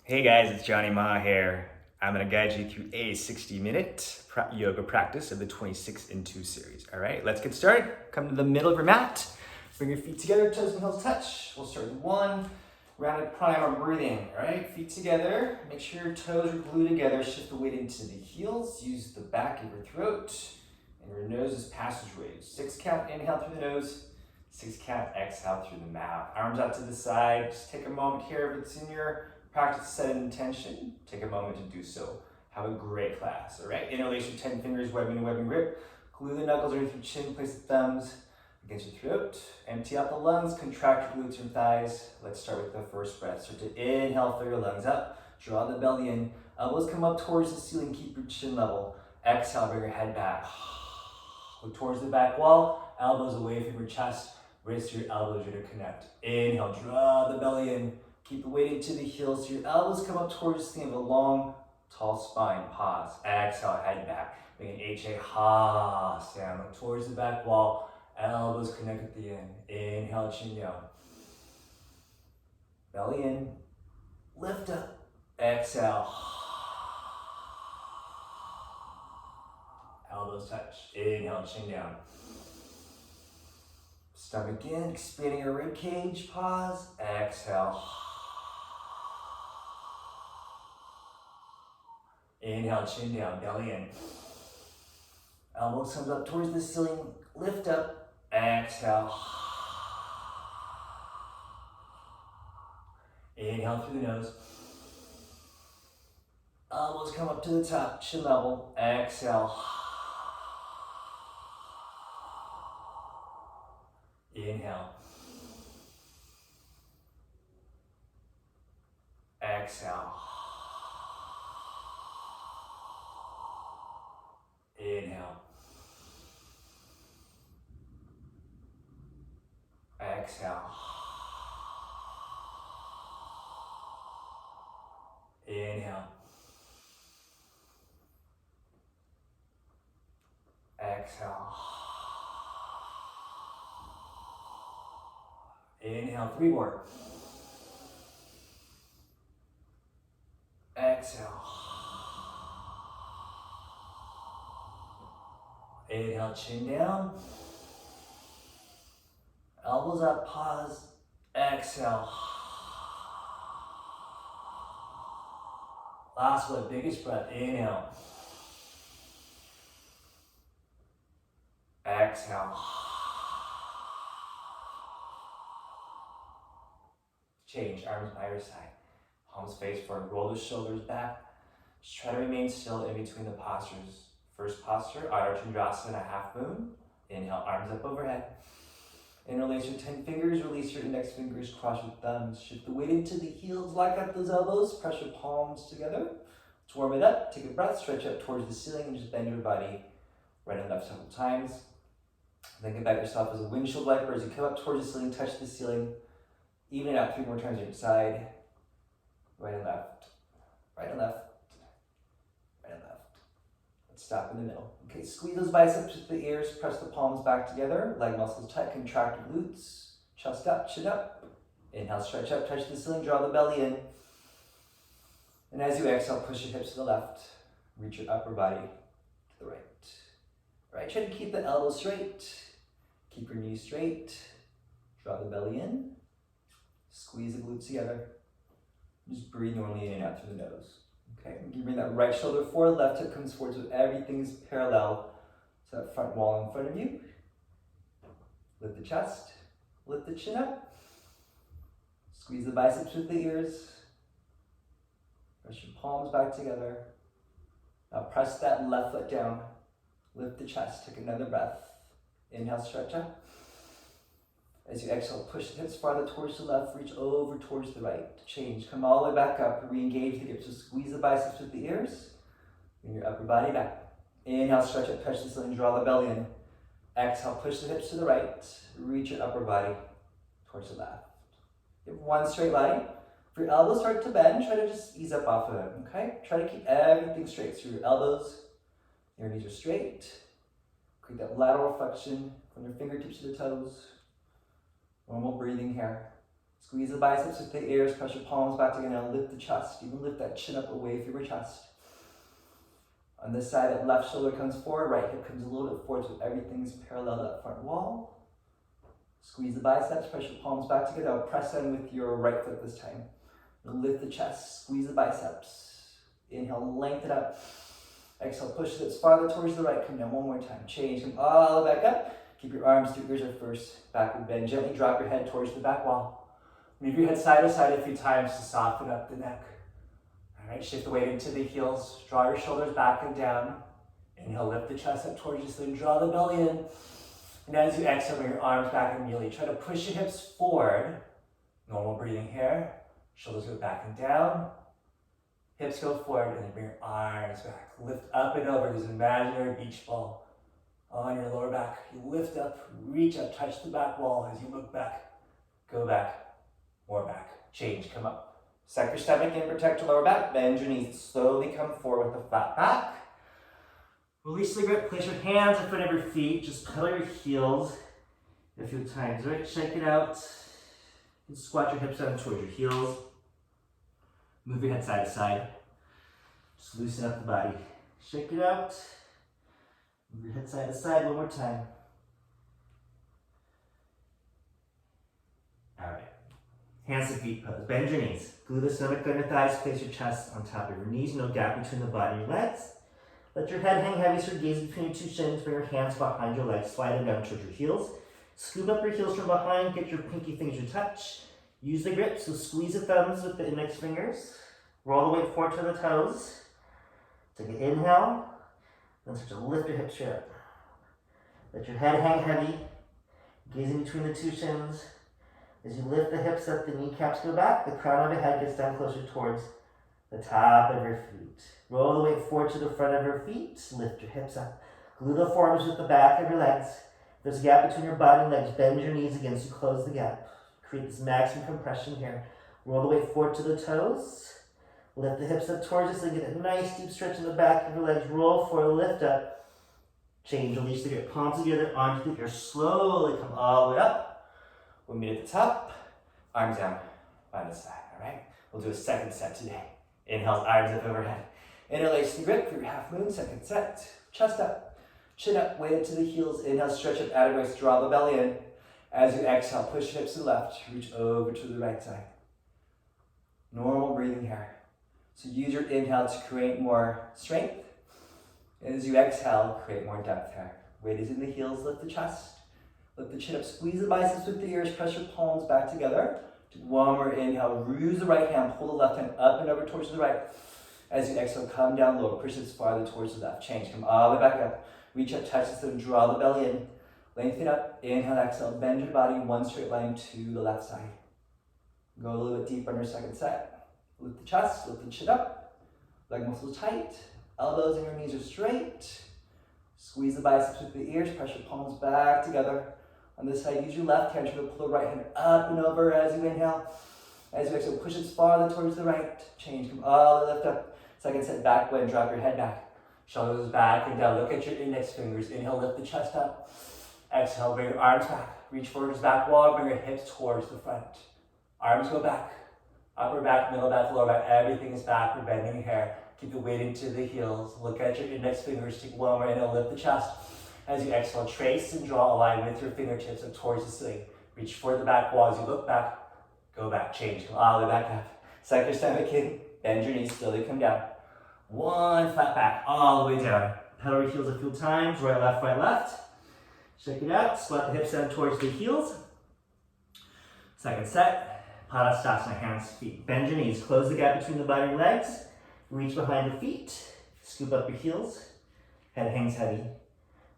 Hey guys, it's Jonny Mah here. I'm going to guide you through a 60-minute yoga practice of the 26 in 2 series. All right, let's get started. Come to the middle of your mat. Bring your feet together, toes and heels touch. We'll start with one rounded pranayama breathing. All right, feet together. Make sure your toes are glued together. Shift the weight into the heels. Use the back of your throat and your nose as passageways. 6 count, inhale through the nose. 6 count, exhale through the mouth. Arms out to the side. Just take a moment here if it's in your practice to set an intention. Take a moment to do so. Have a great class, all right? Interlace your 10 fingers, webbing grip. Glue the knuckles underneath your chin, place the thumbs against your throat. Empty out the lungs, contract your glutes and thighs. Let's start with the first breath. Start to inhale, fill your lungs up. Draw the belly in. Elbows come up towards the ceiling, keep your chin level. Exhale, bring your head back. Look towards the back wall, elbows away from your chest. Wrist to your elbows interconnect. Inhale, draw the belly in. Keep the weight into the heels so your elbows come up towards the end of a long, tall spine. Pause. Exhale, head back. Bring an HA, ha, stand up towards the back wall. Elbows connect at the end. Inhale, chin down. Belly in. Lift up. Exhale. Elbows touch. Inhale, chin down. Stomach in, expanding your rib cage. Pause. Exhale. Inhale, chin down, belly in. Elbows comes up towards the ceiling. Lift up. Exhale. Inhale through the nose. Elbows come up to the top, chin level. Exhale. Inhale. Exhale. Inhale. Exhale. Inhale. Exhale. Inhale, 3 more. Exhale. Inhale, chin down. Elbows up, pause. Exhale. Last one, biggest breath. Inhale. Exhale. Change, arms by your side. Palms face forward, roll the shoulders back. Just try to remain still in between the postures. First posture, Ardha Chandrasana, half moon. Inhale, arms up overhead. Interlace your 10 fingers, release your index fingers, cross your thumbs. Shift the weight into the heels, lock up those elbows, press your palms together. Let's warm it up, take a breath, stretch up towards the ceiling, and just bend your body right and left several times. Think about yourself as a windshield wiper. As you come up towards the ceiling, touch the ceiling. Even it out 3 more times on your side. Right and left, right and left, right and left. Let's stop in the middle. Okay, squeeze those biceps with the ears, press the palms back together, leg muscles tight, contract your glutes, chest up, chin up. Inhale, stretch up, touch the ceiling, draw the belly in. And as you exhale, push your hips to the left, reach your upper body to the right. All right, try to keep the elbows straight, keep your knees straight, draw the belly in, squeeze the glutes together. Just breathe normally in and out through the nose. Okay, you bring that right shoulder forward, left hip comes forward so everything is parallel to that front wall in front of you. Lift the chest, lift the chin up. Squeeze the biceps with the ears. Press your palms back together. Now press that left foot down. Lift the chest, take another breath. Inhale, stretch up. As you exhale, push the hips farther towards the left, reach over towards the right. Change, come all the way back up, re-engage the hips. So squeeze the biceps with the ears, bring your upper body back. Inhale, stretch up, touch the ceiling, draw the belly in. Exhale, push the hips to the right, reach your upper body towards the left. You have one straight line. If your elbows start to bend, try to just ease up off of it, okay? Try to keep everything straight. So your elbows, your knees are straight. Create that lateral flexion from your fingertips to the toes. Normal breathing here. Squeeze the biceps with the ears, press your palms back together, now lift the chest, even lift that chin up away from your chest. On this side, that left shoulder comes forward, right hip comes a little bit forward so everything's parallel to that front wall. Squeeze the biceps, press your palms back together, now press in with your right foot this time. Now lift the chest, squeeze the biceps. Inhale, lengthen up. Exhale, push the hips farther towards the right, come down one more time. Change, come all the way back up. Keep your arms to ears at first, backward bend. Gently drop your head towards the back wall. Move your head side to side a few times to soften up the neck. All right, shift the weight into the heels. Draw your shoulders back and down. Inhale, lift the chest up towards you, so then draw the belly in. And as you exhale, bring your arms back immediately. Try to push your hips forward. Normal breathing here. Shoulders go back and down. Hips go forward, and then bring your arms back. Lift up and over. There's an imaginary beach ball on your lower back. You lift up, reach up, touch the back wall as you look back. Go back, more back. Change, come up. Suck your stomach in, protect your lower back. Bend your knees, slowly come forward with a flat back. Release the grip, place your hands in front of your feet. Just pedal your heels a few times, right? Shake it out. And squat your hips down towards your heels. Move your head side to side. Just loosen up the body. Shake it out. Move your head side to side one more time. All right. Hands to feet pose. Bend your knees. Glue the stomach under your thighs. Place your chest on top of your knees. No gap between the body and your legs. Let your head hang heavy, so your gaze between your two shins. Bring your hands behind your legs. Slide them down towards your heels. Scoop up your heels from behind. Get your pinky fingers to touch. Use the grip, so squeeze the thumbs with the index fingers. Roll the weight forward to the toes. Take an inhale. Then start to lift your hips straight up. Let your head hang heavy. Gazing between the two shins. As you lift the hips up, the kneecaps go back. The crown of your head gets down closer towards the top of your feet. Roll the weight forward to the front of your feet. Lift your hips up. Glue the forearms with the back of your legs. If there's a gap between your body and legs, bend your knees again so you close the gap. Create this maximum compression here. Roll the weight forward to the toes. Lift the hips up towards you so you get a nice deep stretch in the back of your legs. Roll forward, lift up. Change, release the grip. Palms together, arms to the ear. Slowly come all the way up. We'll meet at the top. Arms down by the side, all right? We'll do a second set today. Inhale, arms up overhead. Interlace the grip for your half moon, second set. Chest up, chin up, weight up to the heels. Inhale, stretch up out of waist, draw the belly in. As you exhale, push your hips to the left, reach over to the right side. Normal breathing here. So use your inhale to create more strength. And as you exhale, create more depth here. Weight is in the heels, lift the chest. Lift the chin up, squeeze the biceps with the ears, press your palms back together. Do one more inhale, use the right hand, pull the left hand up and over towards the right. As you exhale, come down low, push it farther towards the left. Change, come all the way back up. Reach up, touch the stone, draw the belly in. Lengthen up, inhale, exhale, bend your body one straight line to the left side. Go a little bit deeper on your second set. Lift the chest, lift the chin up. Leg muscles tight, elbows and your knees are straight. Squeeze the biceps with the ears, press your palms back together. On this side, use your left hand, try to pull the right hand up and over as you inhale. As you exhale, push it farther towards the right. Change, come all the way lift up. Second set, back bend, drop your head back. Shoulders back and down. Look at your index fingers. Inhale, lift the chest up. Exhale, bring your arms back. Reach forward to back wall, bring your hips towards the front. Arms go back. Upper back, middle back, lower back. Everything is back. We're bending here. Keep the weight into the heels. Look at your index fingers. Take one more inhale, lift the chest. As you exhale, trace and draw a line with your fingertips up towards the ceiling. Reach for the back wall. As you look back, go back, change. Come all the way back up. Suck your stomach in. Bend your knees, slowly come down. One flat back, all the way down. Pedal your heels a few times. Right, left. Shake it out. Sweat the hips down towards the heels. Second set. Padasana, hands, feet. Bend your knees. Close the gap between the body and legs. Reach behind the feet. Scoop up your heels. Head hangs heavy.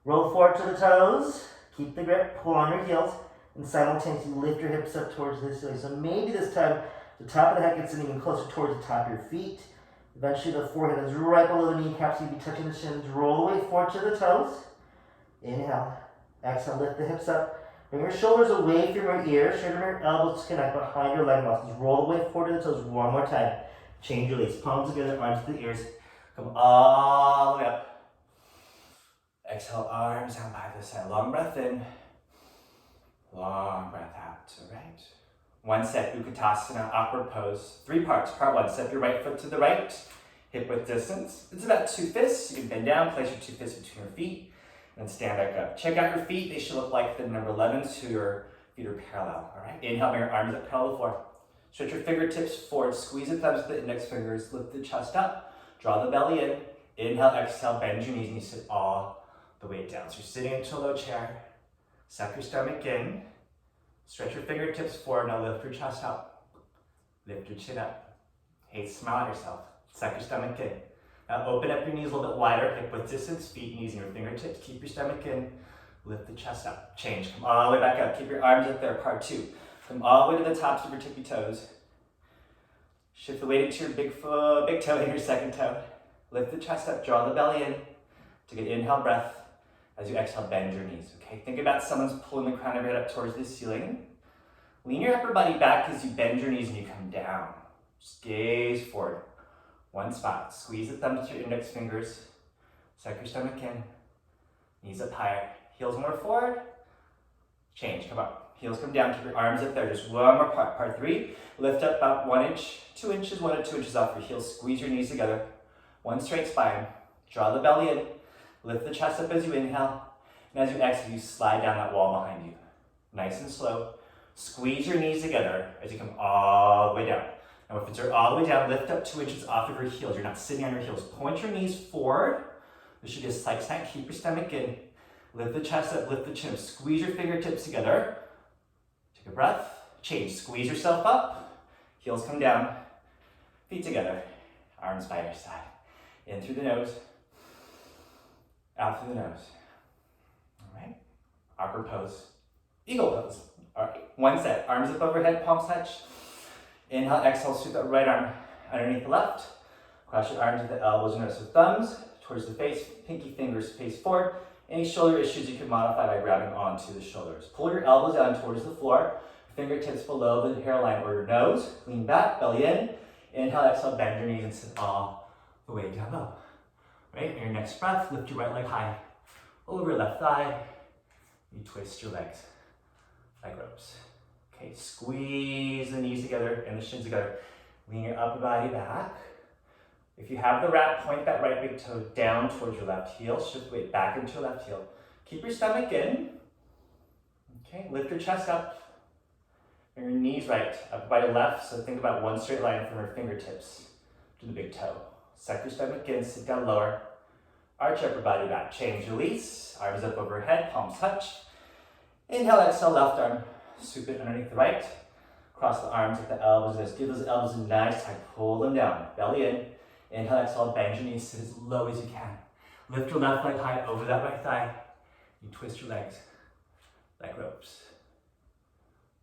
Roll forward to the toes. Keep the grip. Pull on your heels. And simultaneously lift your hips up towards the ceiling. So maybe this time the top of the head gets in even closer towards the top of your feet. Eventually the forehead is right below the kneecaps. You'll be touching the shins. Roll the weight forward to the toes. Inhale. Exhale, lift the hips up. Bring your shoulders away from your ears. Straighten your elbows to connect behind your leg muscles. Roll the weight forward to the toes one more time. Change your legs. Palms together, arms to the ears. Come all the way up. Exhale, arms down by the side. Long breath in. Long breath out. All right. One set, Utkatasana, awkward pose. 3 parts. Part 1, step your right foot to the right, hip width distance. It's about 2 fists. You can bend down, place your 2 fists between your feet, and stand back up. Check out your feet. They should look like the number 11, so your feet are parallel, all right? Inhale, bring your arms up, parallel to the floor. Stretch your fingertips forward, squeeze the thumbs with the index fingers, lift the chest up, draw the belly in. Inhale, exhale, bend your knees, and you sit all the way down. So you're sitting into a low chair, suck your stomach in, stretch your fingertips forward, now lift your chest up, lift your chin up. Hey, smile at yourself, suck your stomach in. Now open up your knees a little bit wider, hip width distance, feet, knees, and your fingertips. Keep your stomach in, lift the chest up. Change, come all the way back up. Keep your arms up there, part 2. Come all the way to the tops of your tippy toes. Shift the weight into your big toe and your second toe. Lift the chest up, draw the belly in. Take an inhale breath. As you exhale, bend your knees, okay? Think about someone's pulling the crown of your head up towards the ceiling. Lean your upper body back as you bend your knees and you come down. Just gaze forward. One spot. Squeeze the thumbs to your index fingers. Suck your stomach in. Knees up higher. Heels more forward. Change, come up. Heels come down, keep your arms up there. Just one more part. Part 3, lift up about 1 inch, 2 inches, 1 to 2 inches off your heels. Squeeze your knees together. One straight spine. Draw the belly in. Lift the chest up as you inhale. And as you exhale, you slide down that wall behind you. Nice and slow. Squeeze your knees together as you come all the way down. Now if it's all the way down, lift up 2 inches off of your heels. You're not sitting on your heels. Point your knees forward. This should be a slight snap. Keep your stomach in. Lift the chest up, lift the chin up. Squeeze your fingertips together. Take a breath. Change. Squeeze yourself up. Heels come down. Feet together. Arms by your side. In through the nose. Out through the nose. All right. Awkward pose. Eagle pose. All right. One set. Arms up overhead, palms touch. Inhale, exhale, sweep that right arm underneath the left. Cross your arms with the elbows and wrists with thumbs towards the face, pinky fingers face forward. Any shoulder issues you can modify by grabbing onto the shoulders. Pull your elbows down towards the floor, fingertips below the hairline or your nose. Lean back, belly in. Inhale, exhale, bend your knees and sit all the way down low. Right, and your next breath, lift your right leg high over your left thigh. You twist your legs like ropes. Okay, squeeze the knees together and the shins together. Lean your upper body back. If you have the wrap, point that right big toe down towards your left heel. Shift weight back into your left heel. Keep your stomach in. Okay, lift your chest up. And your knees right, upper body left. So think about one straight line from your fingertips to the big toe. Suck your stomach in, sit down lower. Arch upper body back. Change, release. Arms up overhead, palms touch. Inhale, exhale, left arm. Sweep it underneath the right. Cross the arms at the elbows. Just give those elbows a nice tight. Pull them down. Belly in. Inhale, exhale, bend your knees, sit as low as you can. Lift your left leg high over that right thigh. You twist your legs like ropes.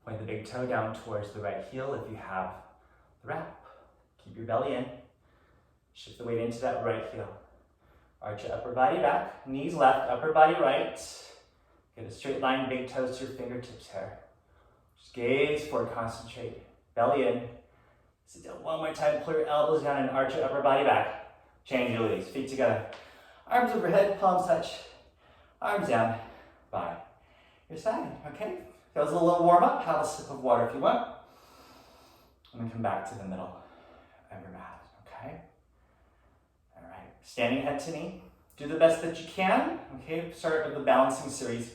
Point the big toe down towards the right heel if you have the wrap. Keep your belly in. Shift the weight into that right heel. Arch your upper body back. Knees left, upper body right. Get a straight line, big toes to your fingertips here. Just gaze forward, concentrate. Belly in. Sit down one more time, pull your elbows down and arch your upper body back. Change your release, feet together. Arms overhead, palms touch. Arms down by your side, okay? That was a little warm up. Have a sip of water if you want. And then come back to the middle of your mat, okay? All right, standing head to knee. Do the best that you can, okay? Start with the balancing series.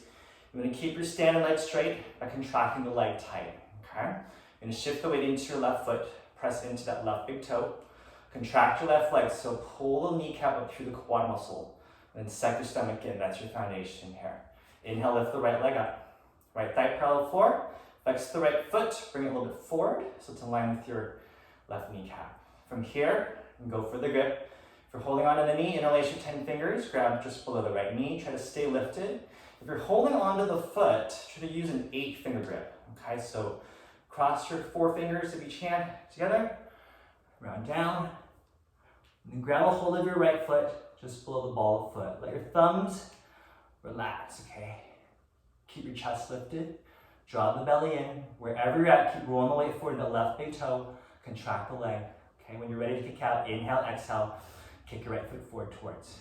You're gonna keep your standing leg straight by contracting the leg tight, okay? You're gonna shift the weight into your left foot, press into that left big toe, contract your left leg, so pull the kneecap up through the quad muscle, and then suck your stomach in, that's your foundation here. Inhale, lift the right leg up. Right thigh parallel floor, flex the right foot, bring it a little bit forward, so it's in line with your left kneecap. From here, and go for the grip. If you're holding onto the knee, interlace your 10 fingers, grab just below the right knee, try to stay lifted. If you're holding onto the foot, try to use an 8-finger grip, okay? So cross your 4 fingers of each hand together, round down, and then grab a hold of your right foot just below the ball of the foot. Let your thumbs relax, okay? Keep your chest lifted, draw the belly in. Wherever you're at, keep rolling the weight forward, the left big toe, contract the leg, okay? When you're ready to kick out, inhale, exhale, kick your right foot forward towards.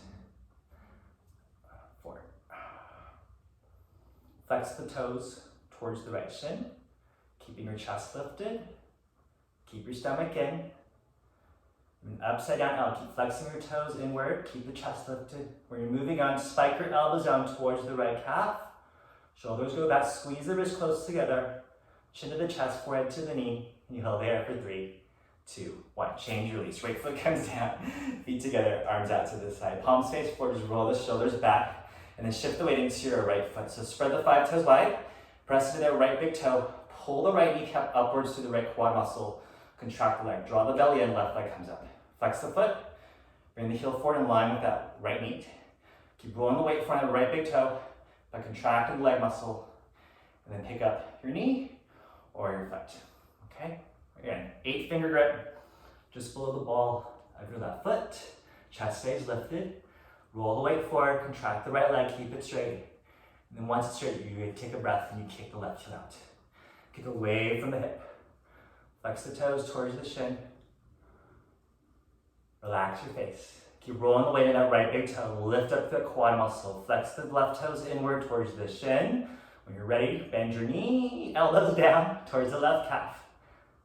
Flex the toes towards the right shin. Keeping your chest lifted. Keep your stomach in. And upside down L, keep flexing your toes inward, keep the chest lifted. When you're moving on, spike your elbows down towards the right calf. Shoulders go back, squeeze the wrists close together. Chin to the chest, forehead to the knee. And you hold there for 3, 2, 1. Change, release. Right foot comes down, feet together, arms out to the side. Palms face forward, just roll the shoulders back. And then shift the weight into your right foot. So spread the 5 toes wide, press into that right big toe. Pull the right kneecap upwards to the right quad muscle. Contract the leg. Draw the belly in, left leg comes up. Flex the foot. Bring the heel forward in line with that right knee. Keep rolling the weight in front of the right big toe by contracting the leg muscle. And then pick up your knee or your foot. Okay? Again, 8-finger grip just below the ball of your left foot. Chest stays lifted. Roll the weight forward, contract the right leg, keep it straight. And then once it's straight, you take a breath and you kick the left heel out. Kick away from the hip. Flex the toes towards the shin. Relax your face. Keep rolling the weight in that right big toe. Lift up the quad muscle. Flex the left toes inward towards the shin. When you're ready, bend your knee, elbows down towards the left calf.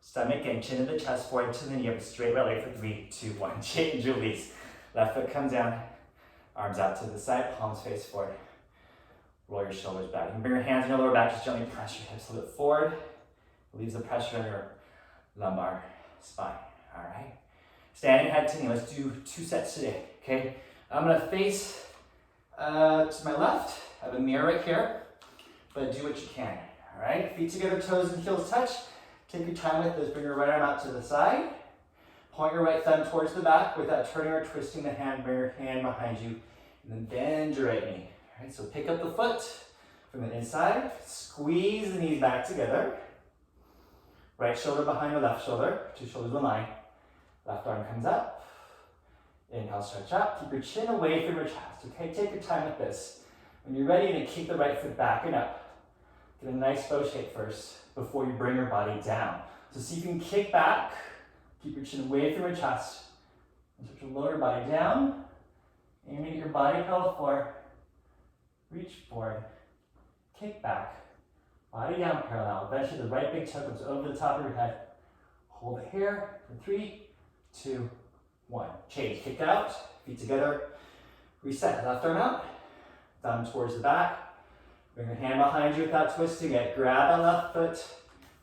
Stomach in, chin to the chest, forehead to the knee, up straight right leg for 3, 2, 1. Change, release. Left foot comes down, arms out to the side, palms face forward. Roll your shoulders back. You can bring your hands in your lower back, just gently press your hips a little bit forward. Leaves the pressure on your lumbar spine, all right? Standing head to knee, let's do 2 sets today, okay? I'm gonna face to my left. I have a mirror right here, but do what you can, all right? Feet together, toes and heels touch. Take your time with this, bring your right arm out to the side. Point your right thumb towards the back without turning or twisting the hand, bring your hand behind you, and then bend your right knee. All right, so pick up the foot from the inside, squeeze the knees back together. Right shoulder behind the left shoulder, 2 shoulders in line. Left arm comes up. Inhale, stretch up. Keep your chin away from your chest, okay? Take your time with this. When you're ready, to keep the right foot back and up. Get a nice bow shape first before you bring your body down. So see if you can kick back, keep your chin away from your chest, and start to lower your body down. Aim to get your body parallel forward. Reach forward, kick back, body down parallel. Eventually the right big toe comes over the top of your head. Hold it here for 3, 2, 1. Change, kick out, feet together. Reset, left arm out, thumb towards the back. Bring your hand behind you without twisting it. Grab that left foot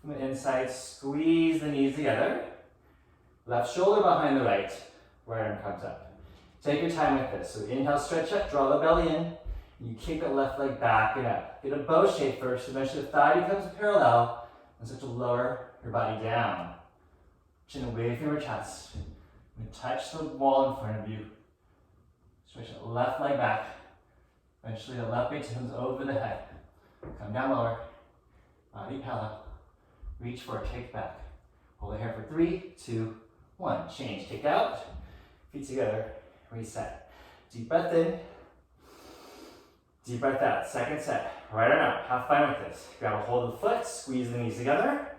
from the inside, squeeze the knees together. Left shoulder behind the right arm comes up. Take your time with this. So inhale, stretch up, draw the belly in, and you kick that left leg back and up. Get a bow shape first, eventually the thigh becomes parallel, and start to lower your body down. Chin away from your chest. And touch the wall in front of you. Stretch the left leg back. Eventually the left leg comes over the head. Come down lower. Body parallel. Reach for a kick back. Hold it here for 3, 2, 1. Change. Kick out. Feet together. Reset. Deep breath in. Deep breath out. Second set. Right arm out. Have fun with this. Grab a hold of the foot. Squeeze the knees together.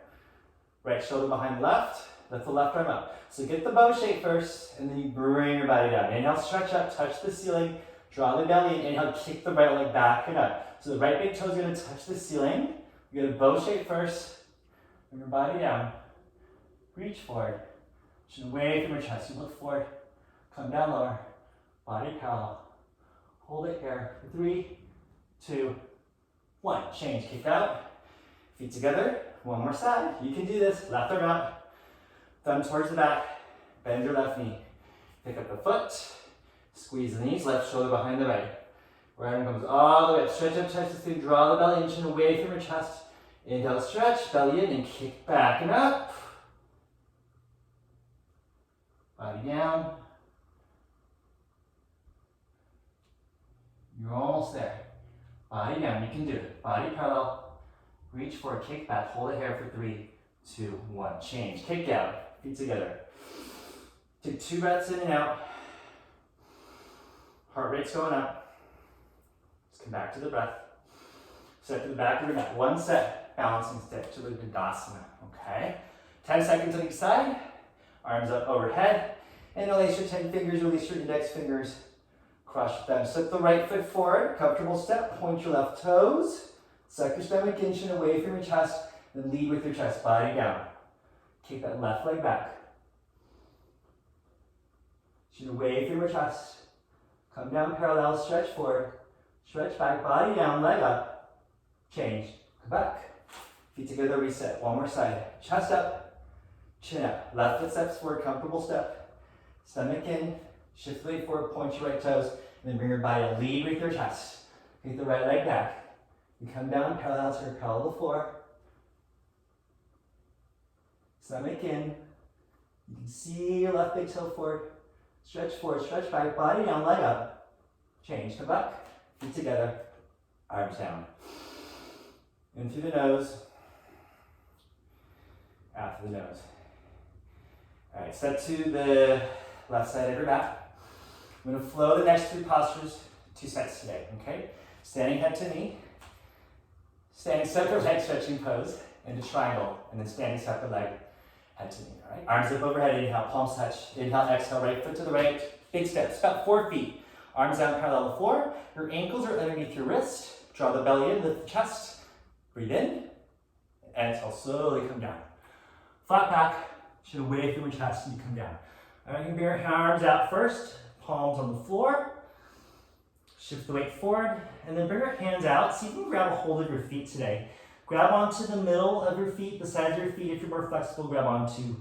Right shoulder behind left. Lift the left arm up. So get the bow shape first, and then you bring your body down. Inhale, stretch up, touch the ceiling. Draw the belly in. Inhale, kick the right leg back and up. So the right big toe is going to touch the ceiling. You get a bow shape first. Bring your body down. Reach forward. Chin away from your chest. You look forward. Come down lower. Body parallel. Hold it here for 3, 2, 1. Change. Kick out. Feet together. One more side. You can do this. Left arm out. Thumb towards the back. Bend your left knee. Pick up the foot. Squeeze the knees. Left shoulder behind the right. Right arm comes all the way up. Stretch up, touch the ceiling. Draw the belly in, chin away from your chest. Inhale, stretch. Belly in and kick back and up. Body down. You're almost there. Body down. You can do it. Body parallel. Reach for a kick back. Hold it here for 3, 2, 1. Change. Kick out. Feet together. Take 2 breaths in and out. Heart rate's going up. Let's come back to the breath. Step to the back of your mat. 1 set. Balancing stick to the Dandasana. Okay. 10 seconds on each side. Arms up overhead. And release your 10 fingers. Release your index fingers. Cross your thumbs. Step the right foot forward. Comfortable step. Point your left toes. Suck your stomach in, chin away from your chest. Then lead with your chest, body down. Kick that left leg back. Shoot away from your chest. Come down parallel, stretch forward. Stretch back, body down, leg up. Change, come back. Feet together, reset. One more side. Chest up, chin up. Left foot steps forward, comfortable step. Stomach in, shift the weight forward, point your right toes, and then bring your body to lead with your chest. Take the right leg back. You come down parallel to the floor. Stomach in. You can see your left big toe forward. Stretch forward, stretch back, body down, leg up. Change, come back. Feet together, arms down. In through the nose, out through the nose. All right, step to the left side of your mat. I'm gonna flow the next 3 postures, 2 sets today, okay? Standing head to knee, standing separate leg stretching pose into triangle, and then standing separate leg head to knee, all right? Arms up overhead, inhale, palms touch. Inhale, exhale, right foot to the right. Big steps, about 4 feet. Arms down parallel to the floor. Your ankles are underneath your wrist. Draw the belly in, lift the chest. Breathe in. Exhale, slowly come down. Flat back, chin away from your chest, and you come down. All right, you can bring your arms out first. Palms on the floor. Shift the weight forward, and then bring your hands out. See if you can grab a hold of your feet today. Grab onto the middle of your feet, the sides of your feet. If you're more flexible, grab onto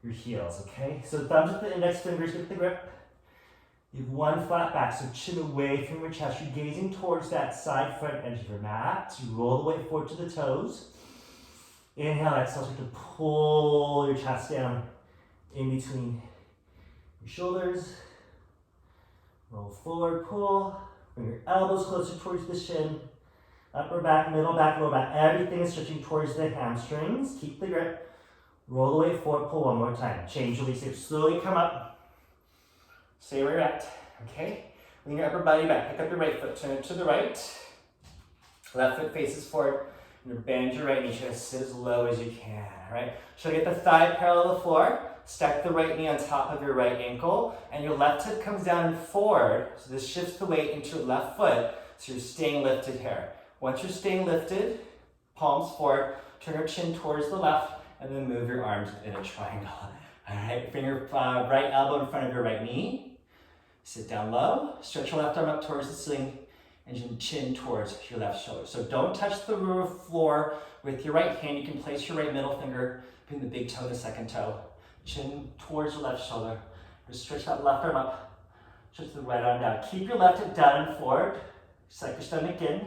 your heels, okay? So thumbs with the index fingers, get the grip. You have one flat back, so chin away from your chest. You're gazing towards that side front edge of your mat. You roll the weight forward to the toes. Inhale, exhale, start to pull your chest down in between your shoulders. Roll forward, pull. Bring your elbows closer towards the shin. Upper back, middle back, lower back. Everything is stretching towards the hamstrings. Keep the grip. Roll the weight forward, pull one more time. Change, release it. Slowly come up. Stay where you're at, okay? Lean your upper body back. Pick up your right foot, turn it to the right. Left foot faces forward. You're gonna bend your right knee. Try to sit as low as you can, all right? Try to get the thigh parallel to the floor. Stack the right knee on top of your right ankle, and your left hip comes down and forward. So this shifts the weight into your left foot, so you're staying lifted here. Once you're staying lifted, palms forward, turn your chin towards the left, and then move your arms in a triangle. All right, bring your right elbow in front of your right knee. Sit down low, stretch your left arm up towards the ceiling, and your chin towards your left shoulder. So don't touch the floor with your right hand. You can place your right middle finger between the big toe and the second toe. Chin towards your left shoulder. Just stretch that left arm up, stretch the right arm down. Keep your left hip down and forward. Suck your stomach in.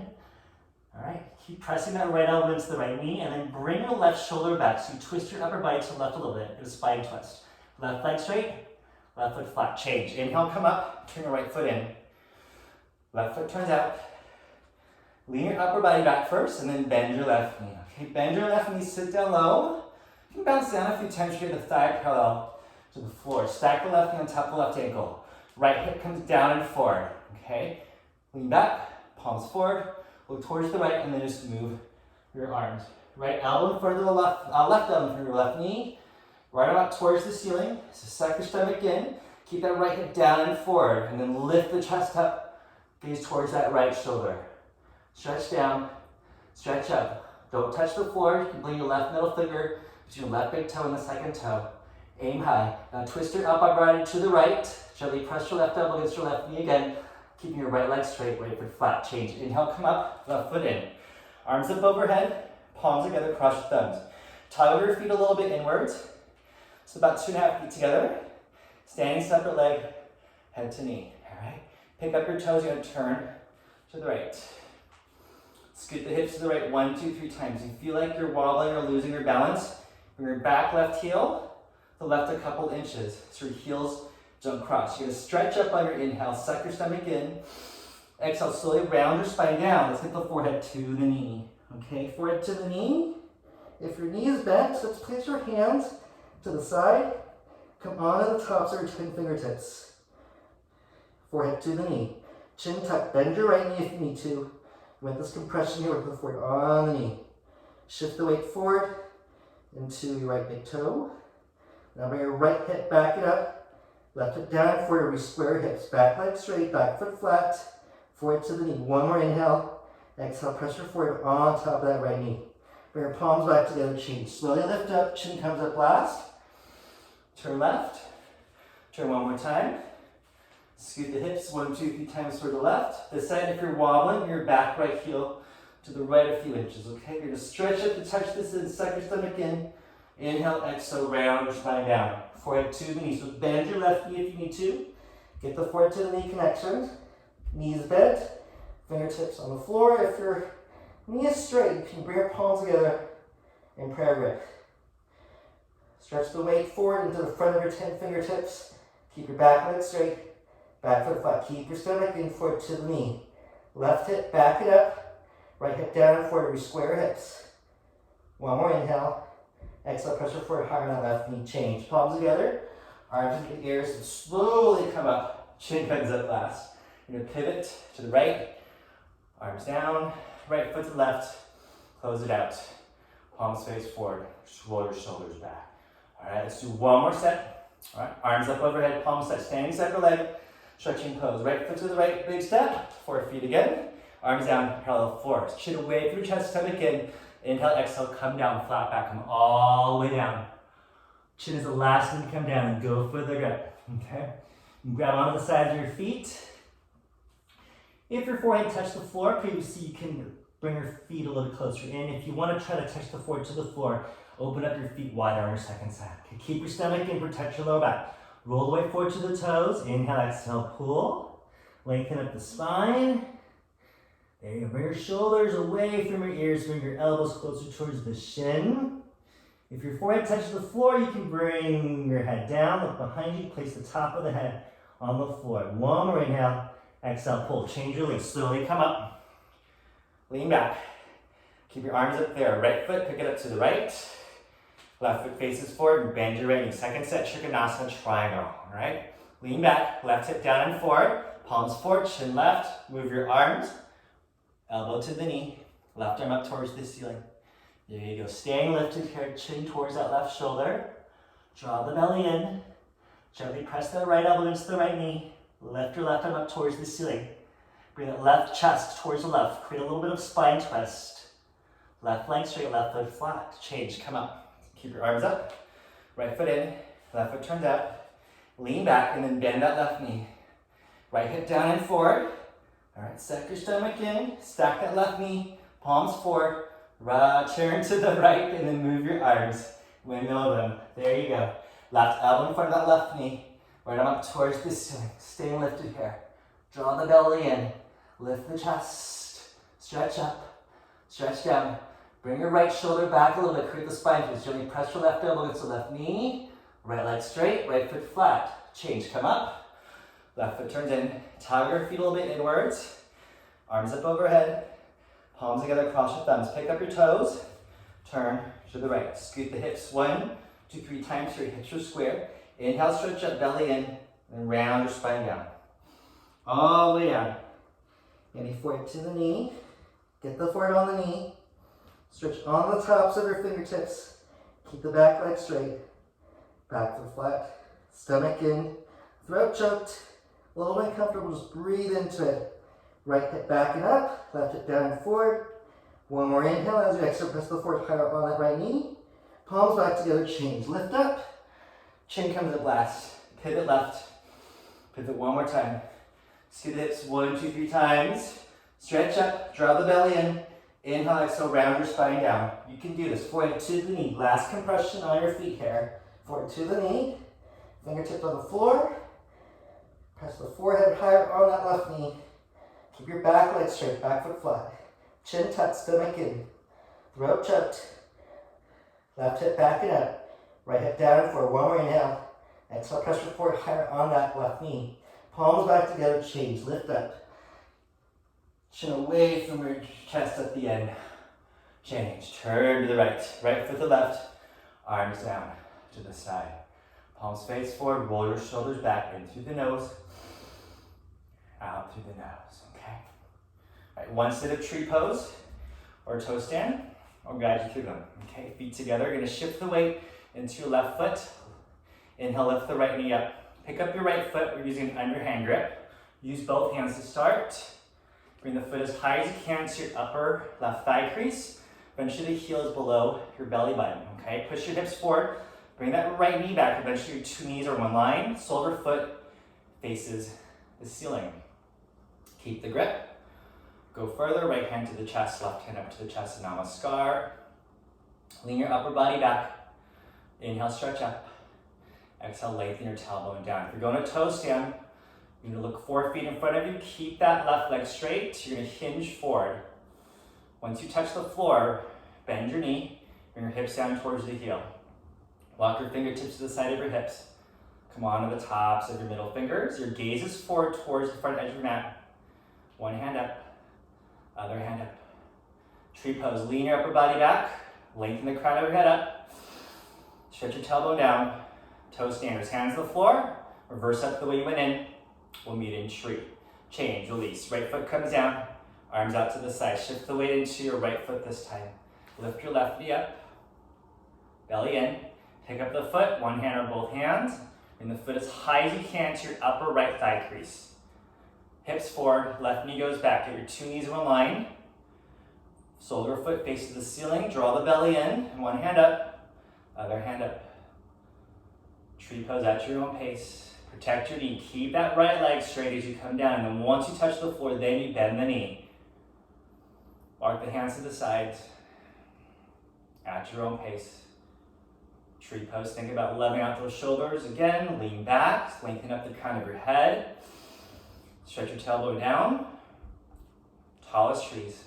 All right, keep pressing that right elbow into the right knee, and then bring your left shoulder back. So you twist your upper body to the left a little bit, get a spine twist. Left leg straight, left foot flat, change. Inhale, come up, turn your right foot in. Left foot turns out. Lean your upper body back first, and then bend your left knee. Okay, bend your left knee, sit down low. You can bounce down a few times to get the thigh parallel to the floor. Stack the left knee on top of the left ankle. Right hip comes down and forward, okay? Lean back, palms forward, look towards the right, and then just move your arms. Right elbow in front of the left elbow in front of your left knee. Right arm up towards the ceiling. So suck your stomach in. Keep that right hip down and forward, and then lift the chest up. Gaze towards that right shoulder. Stretch down, stretch up. Don't touch the floor. You can bring your left middle finger between your left big toe and the second toe. Aim high. Now twist your upper body to the right. Gently press your left elbow against your left knee again. Keeping your right leg straight, right foot flat. Change. Inhale, come up, left foot in. Arms up overhead, palms together, cross your thumbs. Toggle your feet a little bit inwards. So about 2.5 feet together. Standing separate leg, head to knee. All right. Pick up your toes. You're gonna turn to the right. Scoot the hips to the right 1, 2, 3 times. You feel like you're wobbling or losing your balance. Bring your back left heel to the left a couple inches, so your heels don't cross. You're gonna stretch up on your inhale, suck your stomach in. Exhale, slowly round your spine down. Let's get the forehead to the knee. Okay, forehead to the knee. If your knee is bent, let's place your hands to the side. Come on to the tops of your twin fingertips. Forehead to the knee. Chin tuck, bend your right knee if you need to. With this compression here, we're forward on the knee. Shift the weight forward into your right big toe. Now bring your right hip, back it up. Left hip down forward, we square hips. Back leg straight, back foot flat. Forward to the knee. One more inhale. Exhale, press your forehead on top of that right knee. Bring your palms back together, change. Slowly lift up, chin comes up last. Turn left. Turn one more time. Scoot the hips 1, 2, 3 times toward the left. This side, if you're wobbling, your back right heel to the right a few inches, okay? You're gonna stretch up to touch this and suck your stomach in. Inhale, exhale, round your spine down. Forehead to the knee, so bend your left knee if you need to. Get the forehead to the knee connection. Knees bent, fingertips on the floor. If your knee is straight, you can bring your palms together in prayer grip. Stretch the weight forward into the front of your 10 fingertips. Keep your back leg straight, back foot flat. Keep your stomach in, forward to the knee. Left hip, back it up. Right hip down and forward, we square hips. One more inhale. Exhale, pressure forward, higher on that left knee. Change. Palms together, arms into the ears, and slowly come up. Chin comes up last. You're gonna pivot to the right, arms down, right foot to the left, close it out. Palms face forward, just roll your shoulders back. All right, let's do one more set. All right, arms up overhead, palms touch, standing separate leg, stretching pose. Right foot to the right, big step, 4 feet again. Arms down, parallel floor. Chin away from your chest, stomach in. Inhale, exhale, come down, flat back, come all the way down. Chin is the last thing to come down and go for the grip, okay? Grab onto the sides of your feet. If your forehead touched the floor previously, you can bring your feet a little closer in. If you want to try to touch the forehead to the floor, open up your feet wider on your second side. Okay, keep your stomach in, protect your lower back. Roll the way forward to the toes. Inhale, exhale, pull. Lengthen up the spine. There you go. Bring your shoulders away from your ears. Bring your elbows closer towards the shin. If your forehead touches the floor, you can bring your head down, look behind you, place the top of the head on the floor. One more inhale. Exhale, pull. Change your legs. Slowly come up. Lean back. Keep your arms up there. Right foot, pick it up to the right. Left foot faces forward and bend your right knee. Second set, Trikonasana triangle. All right? Lean back. Left hip down and forward. Palms forward, chin left. Move your arms. Elbow to the knee. Left arm up towards the ceiling. There you go. Staying lifted here. Chin towards that left shoulder. Draw the belly in. Gently press that right elbow into the right knee. Lift your left arm up towards the ceiling. Bring that left chest towards the left. Create a little bit of spine twist. Left leg straight, left foot flat. Change, come up. Keep your arms up. Right foot in, left foot turns out. Lean back and then bend that left knee. Right hip down and forward. All right, suck your stomach in. Stack that left knee, palms forward. Turn to the right and then move your arms. Windmill them. There you go. Left elbow in front of that left knee. Right arm up towards the ceiling. Stay lifted here. Draw the belly in. Lift the chest. Stretch up. Stretch down. Bring your right shoulder back a little bit. Create the spine twist. Gently press your left elbow against the left knee. Right leg straight. Right foot flat. Change. Come up. Left foot turns in. Tug your feet a little bit inwards. Arms up overhead. Palms together. Cross your thumbs. Pick up your toes. Turn to the right. Scoot the hips 1, 2, 3 times so your hips are square. Inhale, stretch up, belly in, and round your spine down. All the way down. Any forehead to the knee. Get the forehead on the knee. Stretch on the tops of your fingertips. Keep the back leg straight. Back foot flat. Stomach in. Throat choked. A little uncomfortable, just breathe into it. Right hip back and up. Left hip down and forward. One more inhale as you exhale. Press the forehead higher up on that right knee. Palms back together. Change. Lift up. Chin comes up last. Pivot left. Pivot one more time. Scoot the hips 1, 2, 3 times. Stretch up. Draw the belly in. Inhale, exhale, round your spine down. You can do this. Forehead to the knee. Last compression on your feet here. Forehead to the knee. Fingertips on the floor. Press the forehead higher on that left knee. Keep your back leg straight, back foot flat. Chin tucked, stomach in. Throat choked. Left hip back and up. Right hip down and forward. One more inhale. Exhale, press your forehead higher on that left knee. Palms back together, change, lift up. Chin away from your chest at the end. Change, turn to the right. Right foot to the left. Arms down to the side. Palms face forward, roll your shoulders back in through the nose. Out through the nose, okay? All right, one sit of tree pose or toe stand. I'll guide you through them, okay? Feet together, you're gonna shift the weight into your left foot. Inhale, lift the right knee up. Pick up your right foot, we're using an underhand grip. Use both hands to start. Bring the foot as high as you can to your upper left thigh crease. Eventually the heel is below your belly button, okay? Push your hips forward, bring that right knee back. Eventually your two knees are one line, sole of your foot faces the ceiling. Keep the grip. Go further, right hand to the chest, left hand up to the chest, namaskar. Lean your upper body back. Inhale, stretch up. Exhale, lengthen your tailbone down. If you're going to toe stand, you're going to look 4 feet in front of you. Keep that left leg straight. You're going to hinge forward. Once you touch the floor, bend your knee, bring your hips down towards the heel. Walk your fingertips to the side of your hips. Come on to the tops of your middle fingers. Your gaze is forward towards the front edge of your mat. One hand up, other hand up. Tree pose, lean your upper body back, lengthen the crown of your head up. Stretch your tailbone down. Toe standers, hands to the floor. Reverse up the way you went in. We'll meet in tree. Change, release. Right foot comes down. Arms out to the side. Shift the weight into your right foot this time. Lift your left knee up. Belly in. Pick up the foot, one hand or both hands. Bring the foot as high as you can to your upper right thigh crease. Hips forward, left knee goes back. Get your two knees in one line. Sole of your foot faces the ceiling. Draw the belly in. One hand up, other hand up. Tree pose at your own pace. Protect your knee. Keep that right leg straight as you come down. And then once you touch the floor, then you bend the knee. Walk the hands to the sides. At your own pace. Tree pose. Think about leveling out those shoulders. Again, lean back. Lengthen up the crown of your head. Stretch your tailbone down. Tallest trees.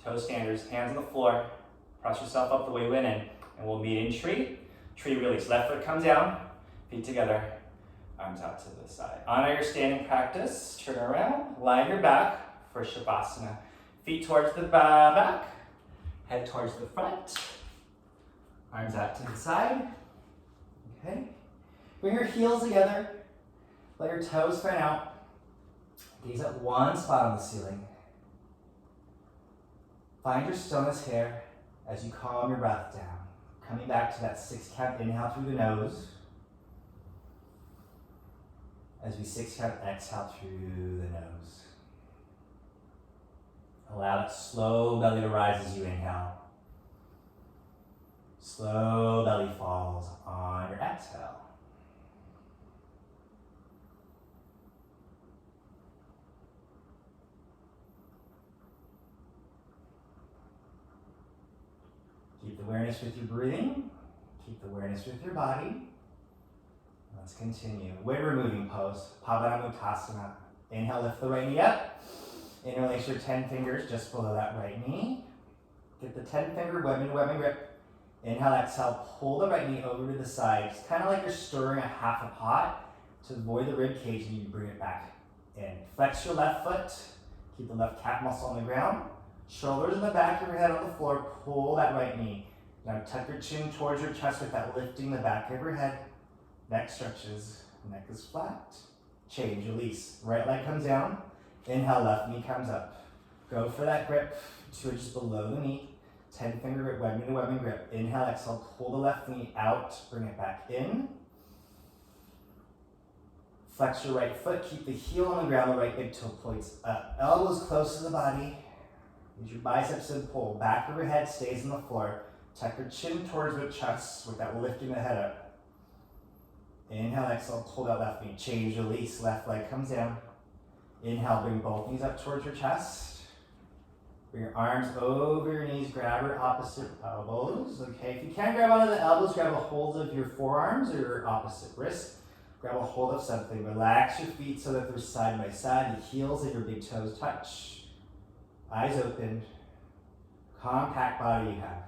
Toe standers. Hands on the floor. Press yourself up the way you went in. And we'll meet in tree. Tree release. Left foot comes down. Feet together. Arms out to the side. Honor your standing practice. Turn around. Lie your back for Shavasana. Feet towards the back. Head towards the front. Arms out to the side. Okay. Bring your heels together. Let your toes fan out. Gaze at one spot on the ceiling. Find your stillness here as you calm your breath down. Coming back to that 6 count inhale through the nose. As we 6 count exhale through the nose. Allow that slow belly to rise as you inhale. Slow belly falls on your exhale. Keep the awareness with your breathing. Keep the awareness with your body. Let's continue. Weight removing pose, Pavanamuttasana. Inhale, lift the right knee up. Interlace your 10 fingers just below that right knee. Get the 10-finger webbing grip. Inhale, exhale, pull the right knee over to the side. It's kind of like you're stirring a half a pot to avoid the rib cage, and you bring it back in. Flex your left foot. Keep the left calf muscle on the ground. Shoulders in the back of your head on the floor. Pull that right knee. Now tuck your chin towards your chest with that lifting the back of your head. Neck stretches. Neck is flat. Change, release. Right leg comes down. Inhale, left knee comes up. Go for that grip to just below the knee. 10-finger grip, webbing grip. Inhale, exhale, pull the left knee out, bring it back in. Flex your right foot, keep the heel on the ground, the right big toe points up. Elbows close to the body. Use your biceps and pull. Back of your head stays on the floor. Tuck your chin towards the chest with that lifting the head up. Inhale, exhale, pull that left knee. Change, release, left leg comes down. Inhale, bring both knees up towards your chest. Bring your arms over your knees, grab your opposite elbows. Okay, if you can't grab onto the elbows, grab a hold of your forearms or your opposite wrist. Grab a hold of something. Relax your feet so that they're side by side. The heels and your big toes touch. Eyes open. Compact body you have.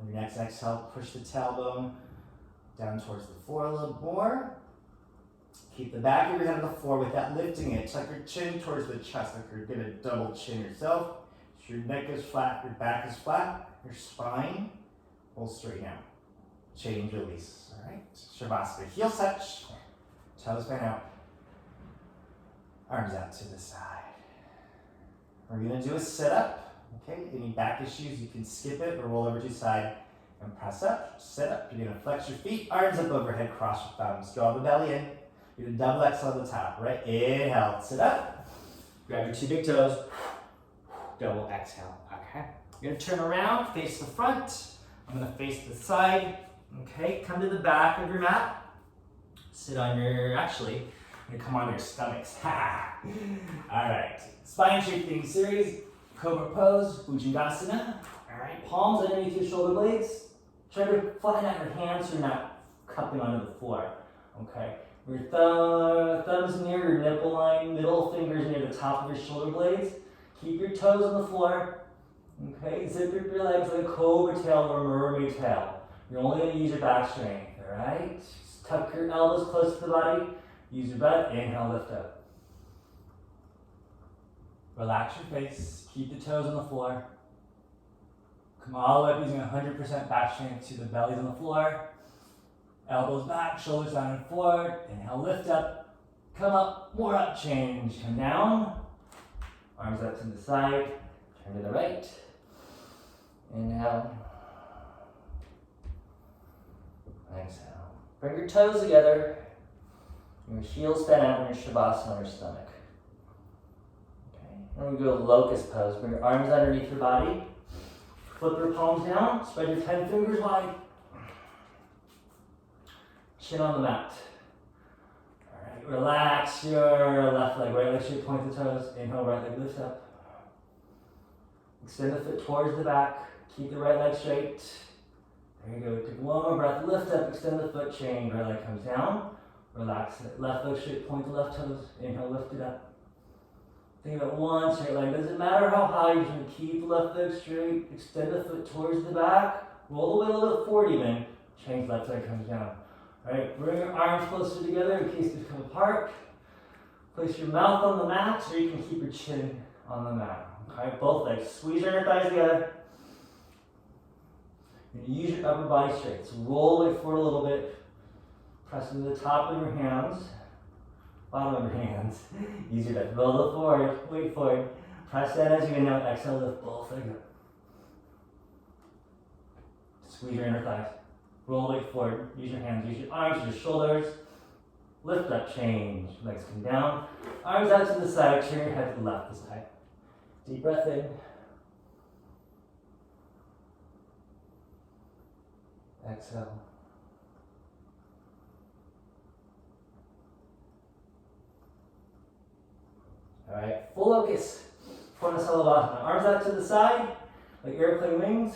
On your next exhale, push the tailbone down towards the floor a little more. Keep the back of your head on the floor with that lifting it. Tuck your chin towards the chest like you're gonna double chin yourself. So your neck is flat, your back is flat, your spine will straighten out. Change, release. All right. Shavasana. Heels touch. Toes fan out. Arms out to the side. We're gonna do a sit-up. Okay. Any back issues, you can skip it or roll over to your side and press up. Sit up. You're gonna flex your feet, arms up overhead, cross your thumbs. Draw the belly in. You're gonna double exhale at the top, right? Inhale, sit up. Grab your two big toes. double exhale, okay? You're gonna turn around, face the front. I'm gonna face the side, okay? Come to the back of your mat. Sit on your, actually, I'm gonna come on your stomachs. All right, spine shifting series, cobra pose, Bhujangasana. All right, palms underneath your shoulder blades. Try to flatten out your hands so you're not cupping onto the floor, okay? Your thumbs near your nipple line, middle fingers near the top of your shoulder blades. Keep your toes on the floor, okay? Zip up your legs like a cobra tail or mermaid tail. You're only gonna use your back strength, all right? Just tuck your elbows close to the body. Use your breath, inhale, lift up. Relax your face, keep the toes on the floor. Come all the way up using 100% back strength to the bellies on the floor. Elbows back, shoulders down and forward. Inhale, lift up. Come up, more up, change. Come down. Arms up to the side. Turn to the right. Inhale. Exhale. Bring your toes together. Your heels bend out in your shavasana on your stomach. Okay. And we go locust pose. Bring your arms underneath your body. Flip your palms down. Spread your 10 fingers wide. Chin on the mat. All right. Relax your left leg. Right leg straight, point the toes. Inhale, right leg lifts up. Extend the foot towards the back. Keep the right leg straight. There you go. Take one more breath. Lift up. Extend the foot. Change. Right leg comes down. Relax it. Left leg straight, point the left toes. Inhale, lift it up. Think about one straight leg. Doesn't matter how high, you can keep the left leg straight. Extend the foot towards the back. Roll the way a little bit forward even. Change left leg comes down. Alright, bring your arms closer together in case they come apart. Place your mouth on the mat or you can keep your chin on the mat. Okay, both legs. Squeeze your inner thighs together. And use your upper body strength. So roll the way forward a little bit. Press into the top of your hands, bottom of your hands. Use your left. Roll it forward, weight forward. Press down as you inhale, exhale, lift both legs up. Squeeze your inner thighs. Roll weight forward. Use your hands, use your arms, use your shoulders. Lift up, change. Legs come down. Arms out to the side, turn your head to the left this time. Deep breath in. Exhale. All right, full locust. Purnasalavasana. Arms out to the side, like airplane wings.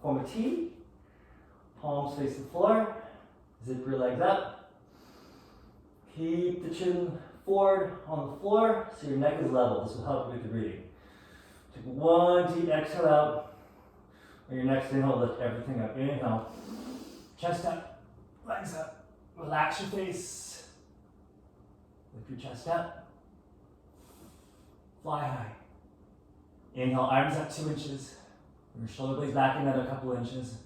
Form a T. Palms face the floor. Zip your legs up. Keep the chin forward on the floor so your neck is level. This will help you with the breathing. Take one deep exhale out. On your next inhale, lift everything up. Inhale. Chest up. Legs up. Relax your face. Lift your chest up. Fly high. Inhale, arms up 2 inches. Your shoulder blades back another couple inches.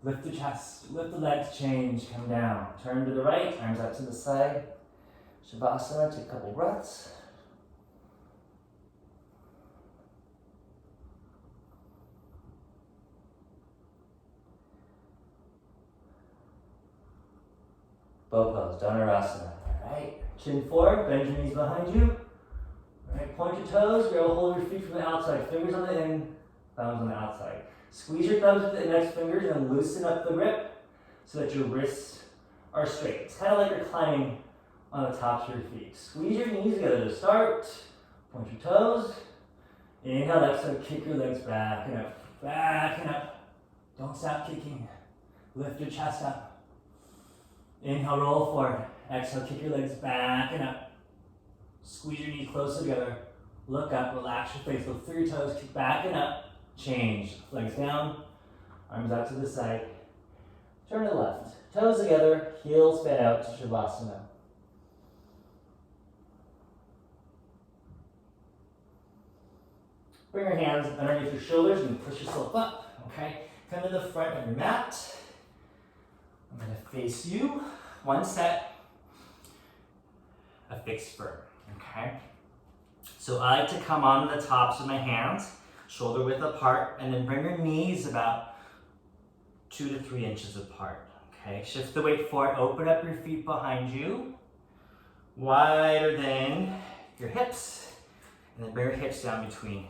Lift the chest, lift the legs, change, come down. Turn to the right, arms out to the side. Shavasana, take a couple breaths. Bow pose, Dhanurasana. All right, chin forward, bend your knees behind you. All right, point your toes, grab hold of your feet from the outside. Fingers on the in, thumbs on the outside. Squeeze your thumbs with the index fingers and loosen up the grip so that your wrists are straight. It's kind of like you're climbing on the tops of your feet. Squeeze your knees together to start. Point your toes. Inhale, exhale, kick your legs back and up. Back and up. Don't stop kicking. Lift your chest up. Inhale, roll forward. Exhale, kick your legs back and up. Squeeze your knees closer together. Look up, relax your face. Lift through your toes, kick back and up. Change. Legs down. Arms out to the side. Turn to the left. Toes together. Heels bent out to Shavasana. Bring your hands underneath your shoulders and push yourself up. Okay. Come to the front of your mat. I'm going to face you. One set. A fixed firm. Okay. So I like to come on the tops of my hands, shoulder width apart, and then bring your knees about 2 to 3 inches apart. Okay. Shift the weight forward. Open up your feet behind you, wider than your hips, and then bring your hips down between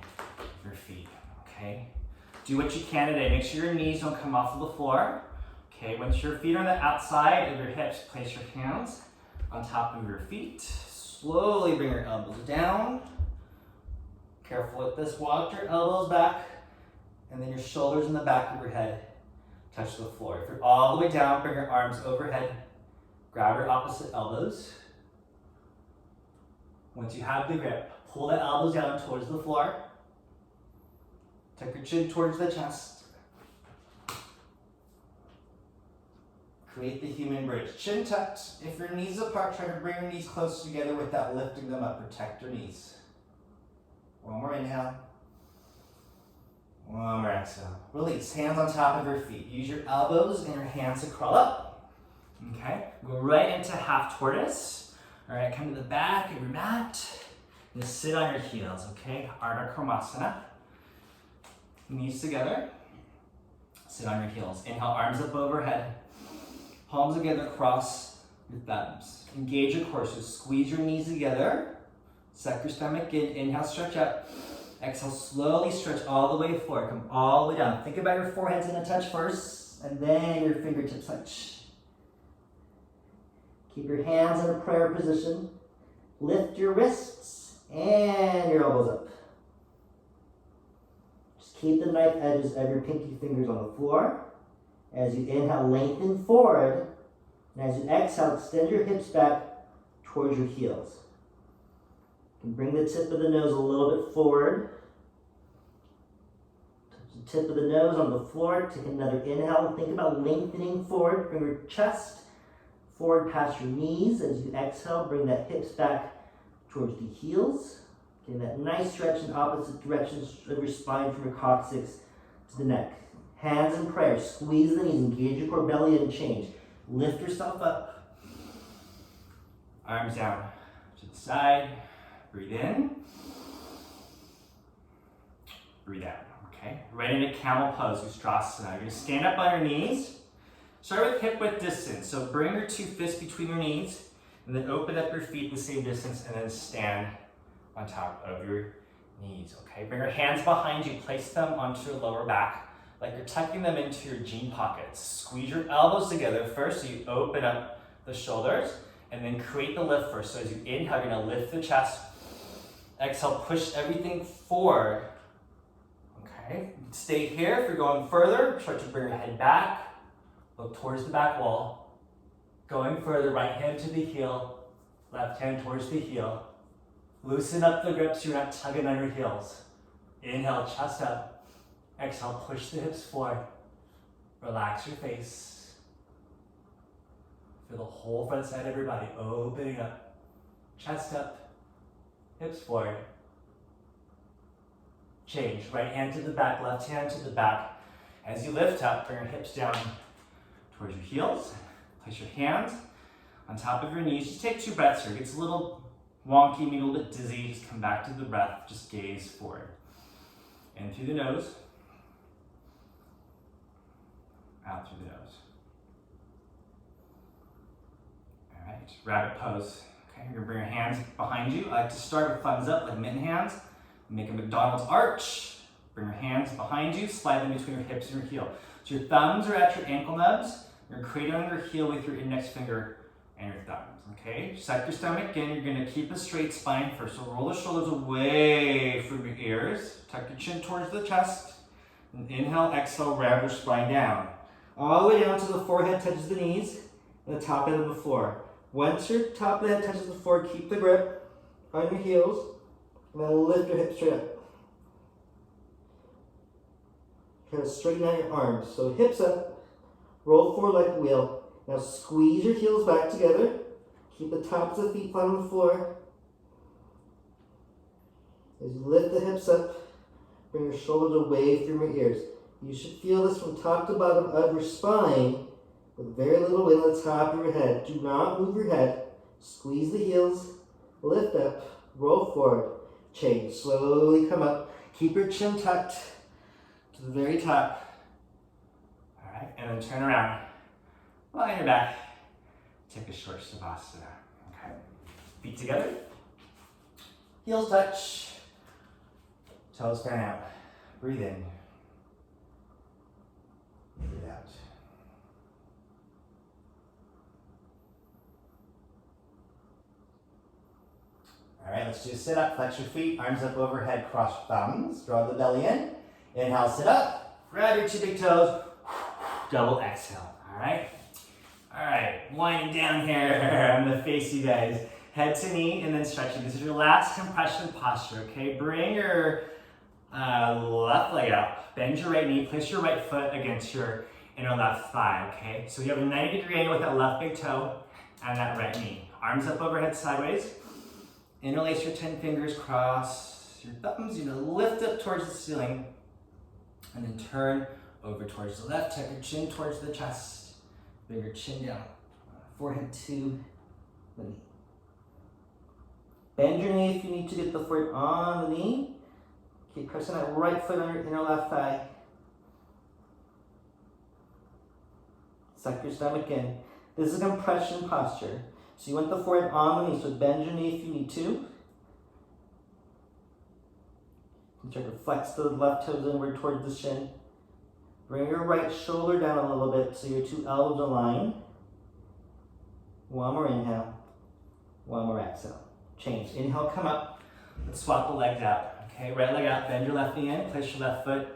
your feet, okay? Do what you can today. Make sure your knees don't come off of the floor. Okay, once your feet are on the outside of your hips, place your hands on top of your feet. Slowly bring your elbows down. Careful with this. Walk your elbows back, and then your shoulders in the back of your head touch the floor. If you're all the way down, bring your arms overhead. Grab your opposite elbows. Once you have the grip, pull the elbows down towards the floor. Tuck your chin towards the chest. Create the human bridge. Chin tucked. If your knees apart, try to bring your knees closer together without lifting them up. Protect your knees. One more inhale. One more exhale. Release. Hands on top of your feet. Use your elbows and your hands to crawl up. Okay. Go right into half tortoise. All right. Come to the back of your mat. And just sit on your heels. Okay. Ardha Karmasana. Knees together. Sit on your heels. Inhale. Arms up overhead. Palms together. Cross your thumbs. Engage your core. So squeeze your knees together. Suck your stomach in. Inhale. Stretch out. Exhale, slowly stretch all the way forward. Come all the way down. Think about your forehead's gonna touch first, and then your fingertips touch. Keep your hands in a prayer position. Lift your wrists and your elbows up. Just keep the knife edges of your pinky fingers on the floor. As you inhale, lengthen forward. And as you exhale, extend your hips back towards your heels. And bring the tip of the nose a little bit forward. Touch the tip of the nose on the floor. Take another inhale. Think about lengthening forward. Bring your chest forward past your knees. As you exhale, bring that hips back towards the heels. Getting that nice stretch in opposite directions of your spine from your coccyx to the neck. Hands in prayer. Squeeze the knees. Engage your core, belly, and change. Lift yourself up. Arms down to the side. Breathe in. Breathe out. Okay. Right into camel pose, Ustrasana. You're gonna stand up on your knees. Start with hip width distance. So bring your two fists between your knees, and then open up your feet the same distance, and then stand on top of your knees. Okay. Bring your hands behind you. Place them onto your lower back, like you're tucking them into your jean pockets. Squeeze your elbows together first, so you open up the shoulders, and then create the lift first. So as you inhale, you're gonna lift the chest. Exhale, push everything forward. Okay, stay here. If you're going further, start to bring your head back. Look towards the back wall. Going further, right hand to the heel, left hand towards the heel. Loosen up the grip so you're not tugging on your heels. Inhale, chest up. Exhale, push the hips forward. Relax your face. Feel the whole front side of your body opening up. Chest up. Hips forward. Change. Right hand to the back, left hand to the back. As you lift up, bring your hips down towards your heels. Place your hands on top of your knees. Just take 2 breaths here. It gets a little wonky, maybe a little bit dizzy. Just come back to the breath. Just gaze forward. In through the nose. Out through the nose. All right. Rabbit pose. Okay, you're gonna bring your hands behind you. I like to start with thumbs up, like mitten hands. Make a McDonald's arch. Bring your hands behind you, slide them between your hips and your heel. So your thumbs are at your ankle nubs. You're creating on your heel with your index finger and your thumbs. Okay, suck your stomach in. You're gonna keep a straight spine first. So roll the shoulders away from your ears. Tuck your chin towards the chest. And inhale, exhale, round your spine down. All the way down to the forehead touches the knees and the top end of the floor. Once your top of the head touches the floor, keep the grip on your heels, and then lift your hips straight up. Kind of straighten out your arms. So hips up, roll forward like a wheel. Now squeeze your heels back together. Keep the tops of the feet flat on the floor. As you lift the hips up, bring your shoulders away from your ears. You should feel this from top to bottom of your spine with very little weight on the top of your head. Do not move your head. Squeeze the heels, lift up, roll forward, change. Slowly come up. Keep your chin tucked to the very top. All right, and then turn around. Lie on your back. Take a short savasana. Okay, feet together. Heels touch. Toes fan out. Breathe in. Breathe out. All right, let's do a sit up. Flex your feet, arms up overhead, cross your thumbs. Draw the belly in. Inhale, sit up. Grab your two big toes. Double exhale. All right. All right, winding down here. I'm gonna face you guys. Head to knee and then stretching. This is your last compression posture, okay? Bring your left leg out. Bend your right knee. Place your right foot against your inner left thigh, okay? So you have a 90-degree angle with that left big toe and that right knee. Arms up overhead sideways. Interlace your 10 fingers, cross your thumbs, lift up towards the ceiling, and then turn over towards the left. Tuck your chin towards the chest. Bring your chin down. Forehead to the knee. Bend your knee if you need to get the foot on the knee. Keep pressing that right foot on your inner left thigh. Suck your stomach in. This is a compression posture. So you want the forehead on the knee, so bend your knee if you need to. You try to flex the left toes inward towards the shin. Bring your right shoulder down a little bit so your two elbows align. One more inhale. One more exhale. Change. Inhale, come up. Let's swap the legs out. Okay, right leg out, bend your left knee in, place your left foot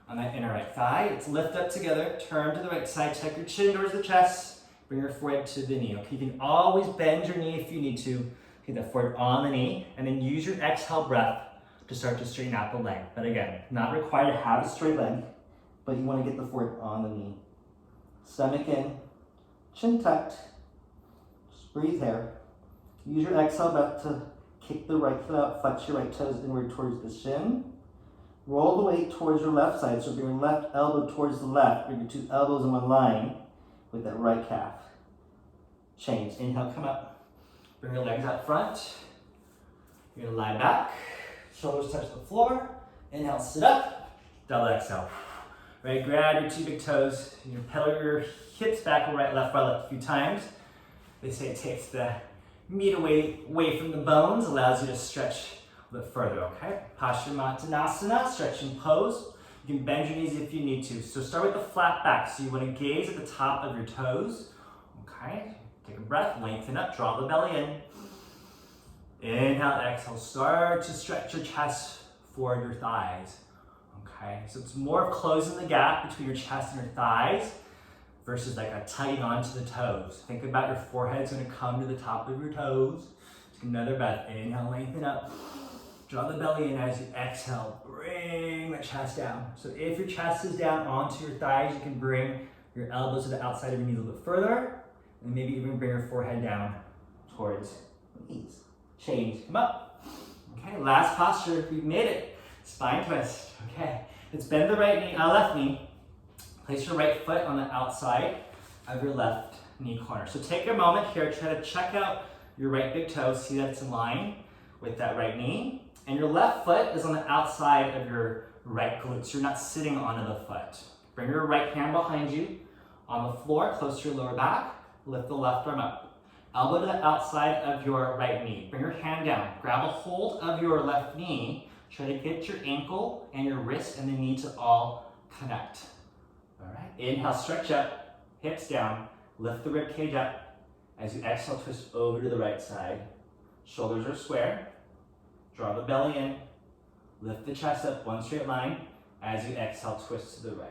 on that inner right thigh. Let's lift up together, turn to the right side, tuck your chin towards the chest, bring your forehead to the knee. Okay, you can always bend your knee if you need to. Get that forehead on the knee, and then use your exhale breath to start to straighten out the leg. But again, not required to have a straight leg, but you want to get the forehead on the knee. Stomach in, chin tucked. Just breathe here. Use your exhale breath to kick the right foot out, flex your right toes inward towards the shin. Roll the weight towards your left side, so bring your left elbow towards the left, bring your two elbows in one line with that right calf. Change. Inhale, come up. Bring your legs out front. You're gonna lie back. Shoulders touch the floor. Inhale, sit up. Double exhale. Right, grab your two big toes. You pedal your hips back, right, left a few times. They say it takes the meat away from the bones, allows you to stretch a bit further, okay? Paschimottanasana, stretching pose. You can bend your knees if you need to. So start with the flat back. So you want to gaze at the top of your toes, okay? Take a breath, lengthen up, draw the belly in. Inhale, exhale, start to stretch your chest forward your thighs, okay? So it's more of closing the gap between your chest and your thighs versus like a tugging onto the toes. Think about your forehead's gonna come to the top of your toes. Take another breath, inhale, lengthen up. Draw the belly in as you exhale, bring the chest down. So if your chest is down onto your thighs, you can bring your elbows to the outside of your knees a little bit further, and maybe even bring your forehead down towards the knees. Change, come up. Okay, last posture, we've made it. Spine twist, okay. Let's bend the left knee. Place your right foot on the outside of your left knee corner. So take a moment here, try to check out your right big toe, see that it's in line with that right knee. And your left foot is on the outside of your right glute, so you're not sitting onto the foot. Bring your right hand behind you on the floor, close to your lower back. Lift the left arm up. Elbow to the outside of your right knee. Bring your hand down. Grab a hold of your left knee. Try to get your ankle and your wrist and the knee to all connect. All right, inhale, stretch up, hips down, lift the rib cage up. As you exhale, twist over to the right side. Shoulders are square. Draw the belly in. Lift the chest up, one straight line. As you exhale, twist to the right.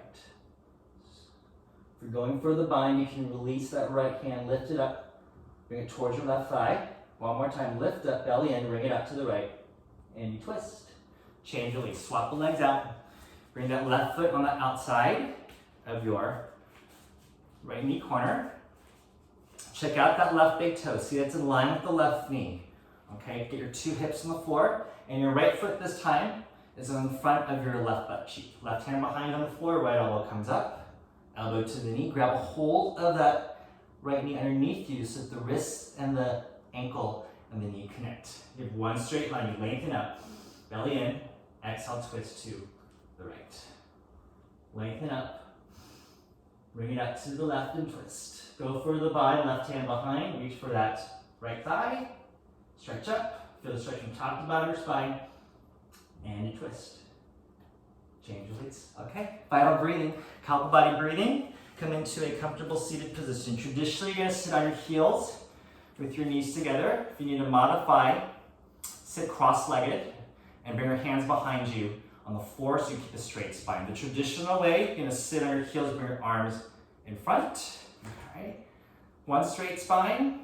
If you're going for the bind, you can release that right hand, lift it up, bring it towards your left thigh. One more time, lift up, belly in, bring it up to the right, and you twist. Change, release, swap the legs out. Bring that left foot on the outside of your right knee corner. Check out that left big toe. See that's in line with the left knee. Okay, get your two hips on the floor, and your right foot this time is in front of your left butt cheek. Left hand behind on the floor, right elbow comes up. Elbow to the knee, grab a hold of that right knee underneath you so that the wrist and the ankle and the knee connect. You have one straight line, you lengthen up, belly in, exhale, twist to the right. Lengthen up, bring it up to the left and twist. Go for the bind, left hand behind, reach for that right thigh, stretch up, feel the stretch from top to bottom of your spine, and you twist. Change your legs. Okay, final breathing. Couple body breathing. Come into a comfortable seated position. Traditionally, you're gonna sit on your heels with your knees together. If you need to modify, sit cross-legged and bring your hands behind you on the floor so you keep a straight spine. The traditional way, you're gonna sit on your heels, bring your arms in front. Okay. One straight spine.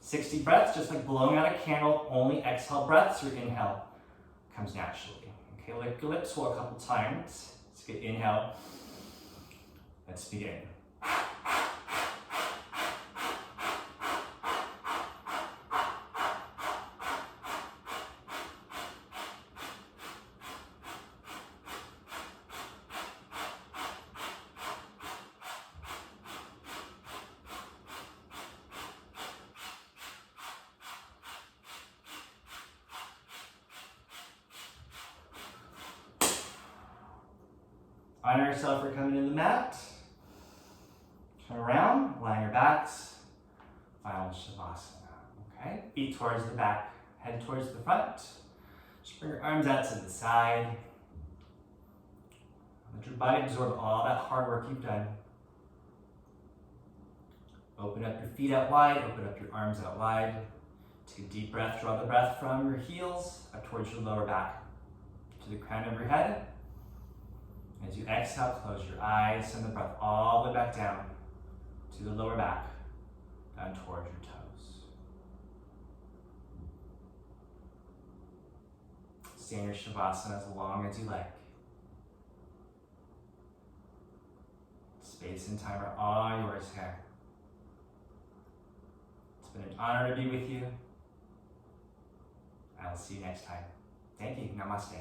60 breaths, just like blowing out a candle, only exhale breaths. Your inhale comes naturally. Okay, lick your lips for a couple times. Let's get inhale. Let's begin. Honor yourself for coming to the mat. Turn around, line your backs. Final Shavasana. Okay, feet towards the back, head towards the front. Just bring your arms out to the side. Let your body absorb all that hard work you've done. Open up your feet out wide, open up your arms out wide. Take a deep breath, draw the breath from your heels up towards your lower back to the crown of your head. As you exhale, close your eyes, send the breath all the way back down to the lower back, down towards your toes. Stay in your Shavasana as long as you like. Space and time are all yours here. It's been an honor to be with you. I will see you next time. Thank you. Namaste.